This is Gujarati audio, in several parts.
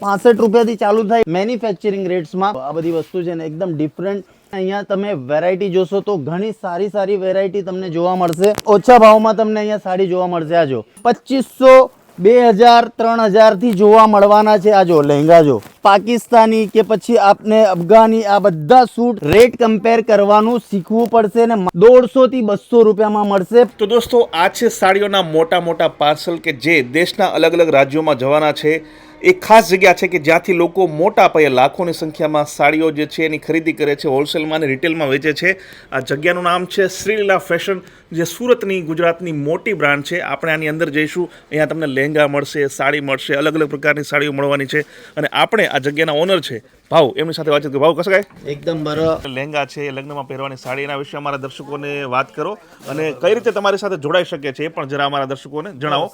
₹65 થી ચાલુ થાય મેન્યુફેક્ચરિંગ રેટ્સમાં આ બધી વસ્તુ છે ને એકદમ ડિફરન્ટ। અહીંયા તમે વેરાયટી જોશો તો ઘણી સારી વેરાયટી તમને જોવા મળશે। ઓછા ભાવમાં તમને અહીંયા સાડી જોવા મળશે। આ જો 2500 2000 3000 થી જોવા મળવાના છે। આ જો લહેંગા જો પાકિસ્તાની કે પછી આપને અફઘાની આ બધા સૂટ રેટ કમ્પેર કરવાનું શીખવું પડશે ને 150 થી 200 રૂપિયામાં મળશે। તો દોસ્તો આ છે સાડીઓના મોટા પાર્સલ કે જે દેશના અલગ અલગ રાજ્યોમાં જવાના છે। એક ખાસ જગ્યા છે કે જ્યાંથી લોકો મોટા પાયે લાખોની સંખ્યામાં સાડીઓ જે છે એની ખરીદી કરે છે, હોલસેલમાં અને રિટેલમાં વેચે છે। આ જગ્યાનું નામ છે શ્રીલીલા ફેશન, જે સુરતની ગુજરાતની મોટી બ્રાન્ડ છે। આપણે આની અંદર જઈશું, અહીંયા તમને લહેંગા મળશે, સાડી મળશે, અલગ અલગ પ્રકારની સાડીઓ મળવાની છે। અને આપણે આ જગ્યાના ઓનર છે ભાવ, એમની સાથે વાતચીત કરી। ભાવ કશો કાંઈ એકદમ બરાબર। લહેંગા છે, લગ્નમાં પહેરવાની સાડી, એના વિશે અમારા દર્શકોને વાત કરો અને કઈ રીતે તમારી સાથે જોડાઈ શકે છે એ પણ જરા અમારા દર્શકોને જણાવો।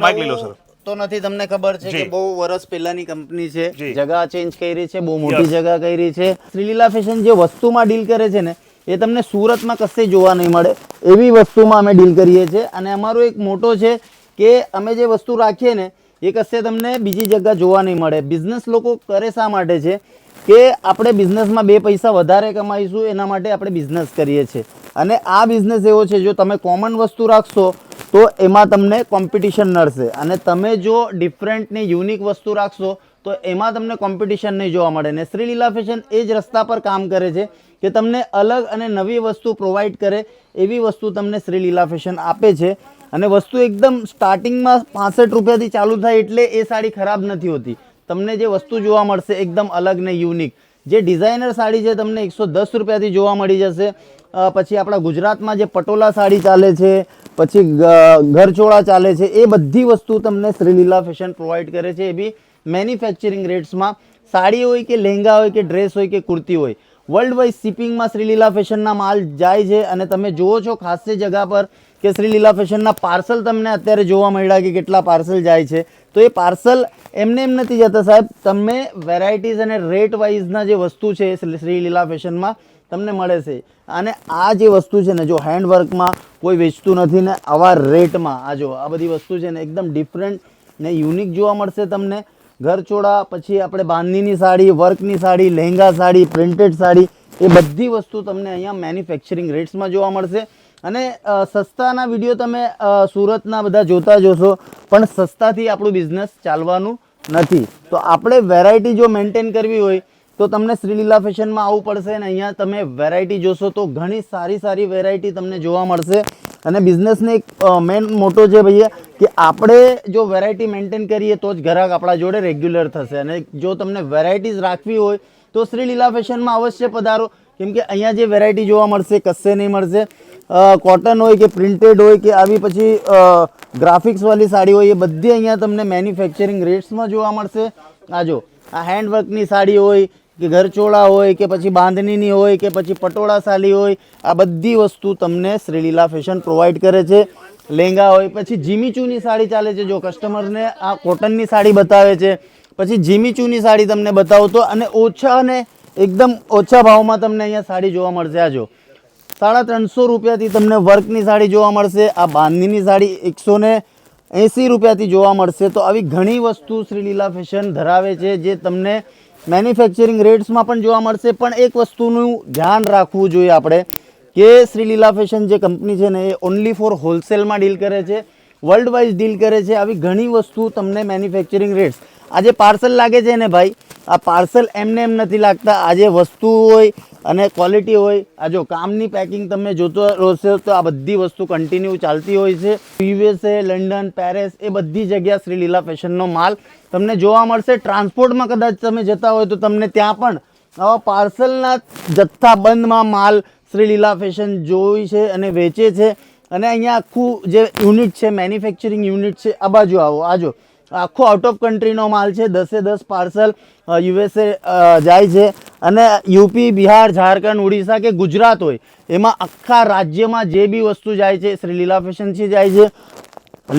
માઇક લઈ લો સર। તો નથી, તમને ખબર છે કે બહુ વર્ષ પહેલાની કંપની છે, જી। જગા ચેન્જ કરી છે, બહુ મોટી જગા કરી છે। શ્રીલીલા ફેશન જે વસ્તુમાં ડીલ કરે છે ને એ તમને સુરતમાં કશે જોવા નહીં મળે, એવી વસ્તુમાં અમે ડીલ કરીએ છીએ। અને અમારો એક મોટો છે કે અમે જે વસ્તુ રાખીએ ને એ કશે તમને બીજી જગ્યા જોવા નહીં મળે। બિઝનેસ લોકો કરે શા માટે છે કે આપણે બિઝનેસમાં 2 પૈસા વધારે કમાઈશું, એના માટે આપણે બિઝનેસ કરીએ છીએ। અને આ બિઝનેસ એવો છે, જો તમે કોમન વસ્તુ રાખશો તો એમાં તમને કોમ્પિટિશન નડશે, અને તમે જો ડિફરન્ટ ને યુનિક વસ્તુ રાખશો તો એમાં તમને કોમ્પિટિશન નહીં જોવા મળે। ને શ્રીલીલા ફેશન એ જ રસ્તા પર કામ કરે છે કે તમને અલગ અને નવી વસ્તુ પ્રોવાઈડ કરે, એવી વસ્તુ તમને શ્રીલીલા ફેશન આપે છે। અને વસ્તુ એકદમ સ્ટાર્ટિંગમાં ₹65 થી ચાલુ થાય, એટલે એ સાડી ખરાબ નથી હોતી। તમને જે વસ્તુ જોવા મળશે એકદમ અલગ ને યુનિક, જે ડિઝાઇનર સાડી છે તમને ₹110 થી જોવા મળી જશે। પછી આપણા ગુજરાતમાં જે પટોલા સાડી ચાલે છે, પછી ઘરચોળા ચાલે છે, એ બધી વસ્તુ તમને શ્રીલીલા ફેશન પ્રોવાઈડ કરે છે, એ બી મેન્યુફેક્ચરિંગ રેટ્સમાં। સાડી હોય કે લહેંગા હોય કે ડ્રેસ હોય કે કુર્તી હોય, વર્લ્ડ વાઇઝ શિપિંગમાં શ્રીલીલા ફેશનના માલ જાય છે। અને તમે જુઓ છો ખાસી જગા પર કે શ્રીલીલા ફેશનના પાર્સલ તમને અત્યારે જોવા મળ્યા કે કેટલા પાર્સલ જાય છે। તો એ પાર્સલ એમને એમ નથી જતા સાહેબ, તમે વેરાયટીઝ અને રેટ વાઇઝના જે વસ્તુ છે શ્રીલીલા ફેશનમાં તમને મળે છે। અને આ જે વસ્તુ છે ને, જો હેન્ડવર્કમાં કોઈ વેચતું નથી ને આવા રેટમાં, આ જો આ બધી વસ્તુ છે ને એકદમ ડિફરન્ટ ને યુનિક જોવા મળશે તમને। ઘરચોળા, પછી આપણે બાંધણીની સાડી, વર્કની સાડી, લહેંગા સાડી, પ્રિન્ટેડ સાડી, એ બધી વસ્તુ તમને અહીંયા મેન્યુફેક્ચરિંગ રેટ્સમાં જોવા મળશે। અને સસ્તાના વિડીયો તમે સુરતના બધા જોતા જોશો, પણ સસ્તાથી આપણું બિઝનેસ ચાલવાનું નથી। તો આપણે વેરાયટી જો મેન્ટેન કરવી હોય તો તમને શ્રીલીલા ફેશનમાં આવવું પડશે। ને અહીંયા તમે વેરાયટી જોશો તો ઘણી સારી વેરાયટી તમને જોવા મળશે। અને બિઝનેસને એક મેન મોટો છે ભૈયા કે આપણે જો વેરાયટી મેન્ટેન કરીએ તો જ ગ્રાહક આપણા જોડે રેગ્યુલર થશે। અને જો તમને વેરાયટીઝ રાખવી હોય તો શ્રીલીલા ફેશનમાં અવશ્ય પધારો, કેમ કે અહીંયા જે વેરાયટી જોવા મળશે કશે નહીં મળશે। કોટન હોય કે પ્રિન્ટેડ હોય કે આવી પછી ગ્રાફિક્સવાળી સાડી હોય, એ બધી અહીંયા તમને મેન્યુફેક્ચરિંગ રેટ્સમાં જોવા મળશે। આ જો આ હેન્ડવર્કની સાડી હોય કે ઘરચોળા હોય કે પછી બાંધણીની હોય કે પછી પટોળા સાડી હોય, આ બધી વસ્તુ તમને શ્રીલીલા ફેશન પ્રોવાઈડ કરે છે। લહેંગા હોય, પછી જીમીચૂની સાડી ચાલે છે। જો કસ્ટમરને આ કોટનની સાડી બતાવે છે, પછી જીમીચૂની સાડી તમને બતાવો તો, અને ઓછા ને એકદમ ઓછા ભાવમાં તમને અહીંયા સાડી જોવા મળશે। આ જો ₹350 થી તમને વર્કની સાડી જોવા મળશે। આ બાંધણીની સાડી ₹180 થી જોવા મળશે। તો આવી ઘણી વસ્તુ શ્રીલીલા ફેશન ધરાવે છે, જે તમને મેન્યુફેક્ચરિંગ રેટ્સમાં પણ જોવા મળશે। પણ એક વસ્તુનું ધ્યાન રાખવું જોઈએ આપણે કે શ્રીલીલા ફેશન જે કંપની છે ને એ ઓનલી ફોર હોલસેલમાં ડીલ કરે છે, વર્લ્ડ વાઇઝ ડીલ કરે છે। આવી ઘણી વસ્તુ તમને મેન્યુફેક્ચરિંગ રેટ્સ, આ જે પાર્સલ લાગે છે ને ભાઈ, આ પાર્સલ એમને એમ નથી લાગતા। આ જે વસ્તુ હોય અને ક્વોલિટી હોય, આ જો કામની પેકિંગ તમે જોતો રહેશો તો આ બધી વસ્તુ કન્ટિન્યુ ચાલતી હોય છે। USA, લંડન, પેરિસ, એ બધી જગ્યા શ્રીલીલા ફેશનનો માલ તમને જોવા મળશે। ટ્રાન્સપોર્ટમાં કદાચ તમે જતા હોય તો તમને ત્યાં પણ આવા પાર્સલના જથ્થાબંધમાં માલ શ્રીલીલા ફેશન જોઈ છે અને વેચે છે। અને અહીંયા આખું જે યુનિટ છે, મેન્યુફેક્ચરિંગ યુનિટ છે, આ બાજુ આવો, આ જો આખો આઉટ ઓફ કન્ટ્રીનો માલ છે। 10 પાર્સલ USA જાય છે। અને યુપી, બિહાર, ઝારખંડ, ઉડીસા કે ગુજરાત હોય, એમાં આખા રાજ્યમાં જે બી વસ્તુ જાય છે શ્રીલીલા ફેશનથી જાય છે।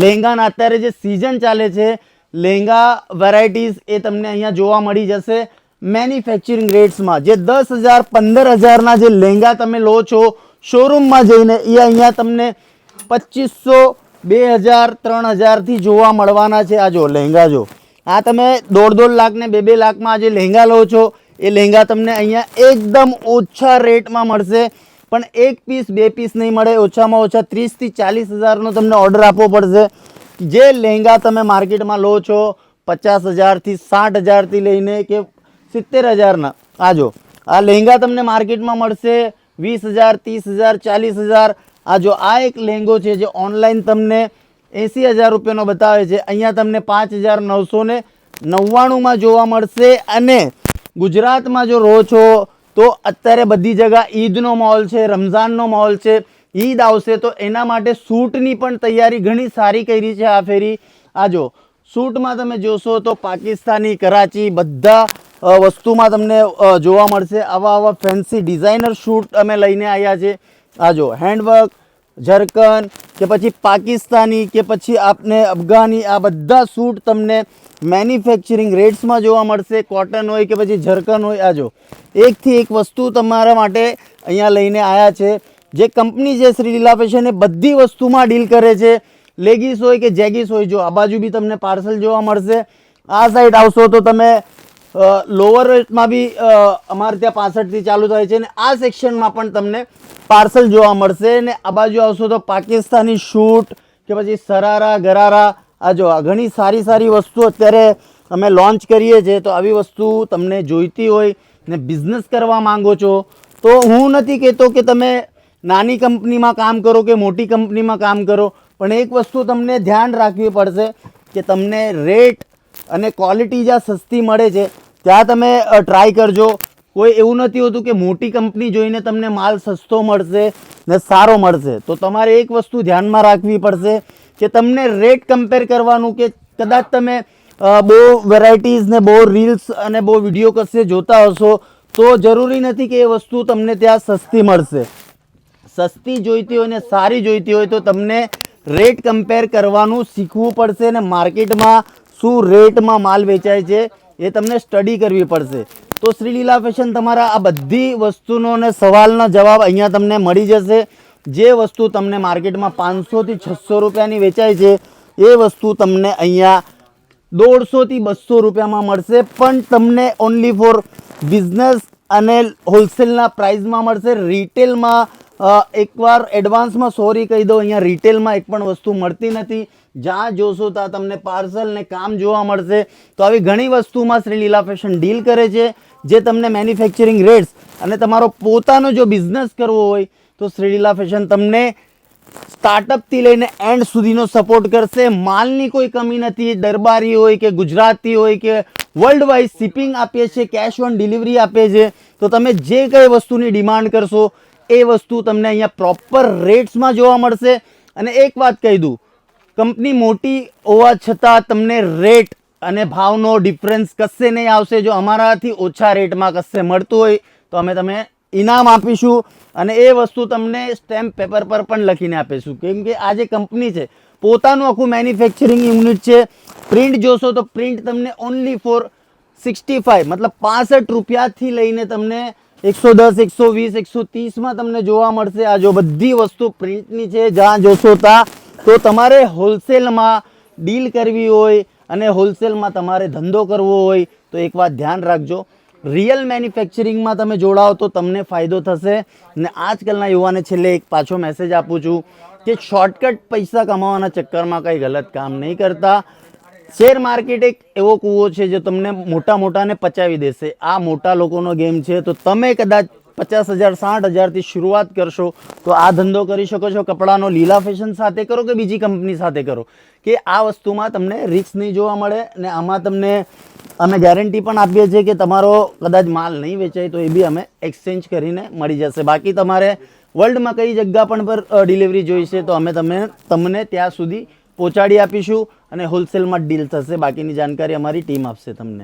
લહેંગાના અત્યારે જે સિઝન ચાલે છે, લહેંગા વેરાયટીઝ એ તમને અહીંયા જોવા મળી જશે મેન્યુફેક્ચરિંગ રેટ્સમાં। જે 10,000 15,000ના જે લહેંગા તમે લો છો શોરૂમમાં જઈને, એ અહીંયા તમને 2500 2000 3000 થી જોવા મળવાના છે। આ જો લહેંગા જો આ તમે 1.5 લાખ ને 2 લાખમાં જે લહેંગા લો છો એ લહેંગા તમને અહીંયા એકદમ ઓછા રેટમાં મળશે, પણ એક પીસ 2 પીસ નહીં મળે, ઓછામાં ઓછા 30 થી 40 હજારનો તમને ઓર્ડર આપવો પડશે. જે લહેંગા તમે માર્કેટમાં લો છો 50,000 થી 60,000 થી લઈને કે 70,000ના, આ જો આ લહેંગા તમને માર્કેટમાં મળશે 20,000, 30,000, 40,000. આ જો આ એક લહેંગો છે જે ઓનલાઈન તમને 80,000 રૂપિયાનો બતાવે છે, અહીંયા તમને 5,999માં જોવા મળશે. અને ગુજરાતમાં જો રહો છો તો અત્યારે બધી જગ્યા ઈદનો માહોલ છે, રમઝાનનો માહોલ છે, ઈદ આવશે તો એના માટે સૂટની પણ તૈયારી ઘણી સારી કરી છે આ ફેરી. આ જો સૂટમાં તમે જોશો તો પાકિસ્તાની, કરાચી બધા વસ્તુમાં તમને જોવા મળશે. આવા ફેન્સી ડિઝાઇનર શૂટ અમે લઈને આવ્યા છે. આ જો હેન્ડવર્ક, ઝરકન કે પછી પાકિસ્તાની કે પછી આપને અફઘાની, આ બધા સૂટ તમને મેન્યુફેક્ચરિંગ રેટ્સમાં જોવા મળશે. કોટન હોય કે પછી ઝરકન હોય, આ જો એકથી એક વસ્તુ તમારા માટે અહીંયા લઈને આવ્યા છે. જે કંપની છે શ્રી લીલા ફેશન એ બધી વસ્તુમાં ડીલ કરે છે, લેગીસ હોય કે જેગીસ હોય. જો આ બાજુ બી તમને પાર્સલ જોવા મળશે. આ સાઈડ આવશો તો તમે લોઅર રેટમાં બી અમારે ત્યાં 65થી ચાલુ થાય છે, ને આ સેક્શનમાં પણ તમને પાર્સલ જોવા મળશે. ને આ બાજુ આવશો તો પાકિસ્તાની શૂટ કે પછી સરારા, ગરારા, આ જો આ ઘણી સારી સારી વસ્તુ અત્યારે અમે લોન્ચ કરીએ છીએ. તો આવી વસ્તુ તમને જોઈતી હોય ને બિઝનેસ કરવા માંગો છો તો હું નથી કહેતો કે તમે નાની કંપનીમાં કામ કરો કે મોટી કંપનીમાં કામ કરો, પણ એક વસ્તુ તમને ધ્યાન રાખવી પડશે કે તમને રેટ અને ક્વોલિટી જ્યાં સસ્તી મળે છે ત્યાં તમે ટ્રાય કરજો. કોઈ એવું નથી હોતું કે મોટી કંપની જોઈને તમને માલ સસ્તો મળશે ને સારો મળશે. તો તમારે એક વસ્તુ ધ્યાનમાં રાખવી પડશે કે તમને રેટ કમ્પેર કરવાનું, કે કદાચ તમે બહુ વેરાયટીઝ ને બહુ રીલ્સ અને બહુ વિડીયો કશે જોતા હશો તો જરૂરી નથી કે એ વસ્તુ તમને ત્યાં સસ્તી મળશે. સસ્તી જોઈતી હોય ને સારી જોઈતી હોય તો તમને રેટ કમ્પેર કરવાનું શીખવું પડશે ને માર્કેટમાં શું રેટમાં માલ વેચાય છે એ તમને સ્ટડી કરવી પડશે. તો શ્રી લીલા ફેશન તમારા આ બધી વસ્તુનો ને સવાલનો જવાબ અહીંયા તમને મળી જશે. જે વસ્તુ તમને માર્કેટમાં 500 થી 600 રૂપિયાની વેચાય છે એ વસ્તુ તમને અહીંયા 150 થી 200 રૂપિયામાં મળશે, પણ તમને ઓનલી ફોર બિઝનેસ અને હોલસેલના પ્રાઇસમાં મળશે. રિટેલમાં એકવાર એડવાન્સમાં સોરી કહી દો, અહીંયા રિટેલમાં એક પણ વસ્તુ મળતી નથી. જ્યાં જોશો ત્યાં તમને પાર્સલ ને કામ જોવા મળશે. તો આવી ઘણી વસ્તુમાં શ્રી લીલા ફેશન ડીલ કરે છે, જે તમને મેન્યુફેક્ચરિંગ રેટ્સ અને તમારો પોતાનો જો બિઝનેસ કરવો હોય તો શ્રી લીલા ફેશન તમને સ્ટાર્ટઅપથી લઈને એન્ડ સુધીનો સપોર્ટ કરશે. માલની કોઈ કમી નથી. દરબારી હોય કે ગુજરાતી હોય કે વર્લ્ડ વાઇઝ શિપિંગ આપીએ છીએ, કેશ ઓન ડિલિવરી આપીએ છીએ. તો તમે જે કંઈ વસ્તુની ડિમાન્ડ કરશો એ વસ્તુ તમને અહીંયા પ્રોપર રેટ્સમાં જોવા મળશે. અને એક વાત કહી દઉં, કંપની મોટી હોવા છતાં તમને રેટ અને ભાવનો ડિફરન્સ કશે નહીં આવશે. જો અમારાથી ઓછા રેટમાં કશે મળતું હોય તો અમે તમે ઇનામ આપીશું અને એ વસ્તુ તમને સ્ટેમ્પ પેપર પર પણ લખીને આપીશું. કેમ કે આ જે કંપની છે પોતાનું આખું મેન્યુફેક્ચરિંગ યુનિટ છે. પ્રિન્ટ જોશો તો પ્રિન્ટ તમને ઓનલી ફોર 65 મતલબ 65 રૂપિયાથી લઈને તમને 110, 120, 130માં તમને જોવા મળશે. આ જો બધી વસ્તુ પ્રિન્ટની છે. જ્યાં જોશો ત્યાં તો તમારે હોલસેલમાં ડીલ કરવી હોય અને હોલસેલમાં તમારે ધંધો કરવો હોય તો એક વાત ધ્યાન રાખજો, રિયલ મેન્યુફેક્ચરિંગમાં તમે જોડાઓ તો તમને ફાયદો થશે. ને આજકાલના યુવાને છેલ્લે એક પાછો મેસેજ આપું છું કે શોર્ટકટ પૈસા કમાવાના ચક્કરમાં કંઈ ગલત કામ નહીં કરતા. શેર માર્કેટ એક એવો કૂવો છે જે તમને મોટાને પચાવી દેશે. આ મોટા લોકોનો ગેમ છે. તો તમે કદાચ 50,000, 60,000થી શરૂઆત કરશો તો આ ધંધો કરી શકો છો. કપડાનો લીલા ફેશન સાથે કરો કે બીજી કંપની સાથે કરો, કે આ વસ્તુમાં તમને રિસ્ક નહીં જોવા મળે. ને આમાં તમને અમે ગેરંટી પણ આપીએ છીએ કે તમારો કદાચ માલ નહીં વેચાય તો એ બી અમે એક્સચેન્જ કરીને મળી જશે. બાકી તમારે વર્લ્ડમાં કઈ જગ્યા પણ પર ડિલિવરી જોઈશે તો અમે તમને ત્યાં સુધી પહોંચાડી આપીશું અને હોલસેલમાં ડીલ થશે. બાકીની જાણકારી અમારી ટીમ આપશે તમને.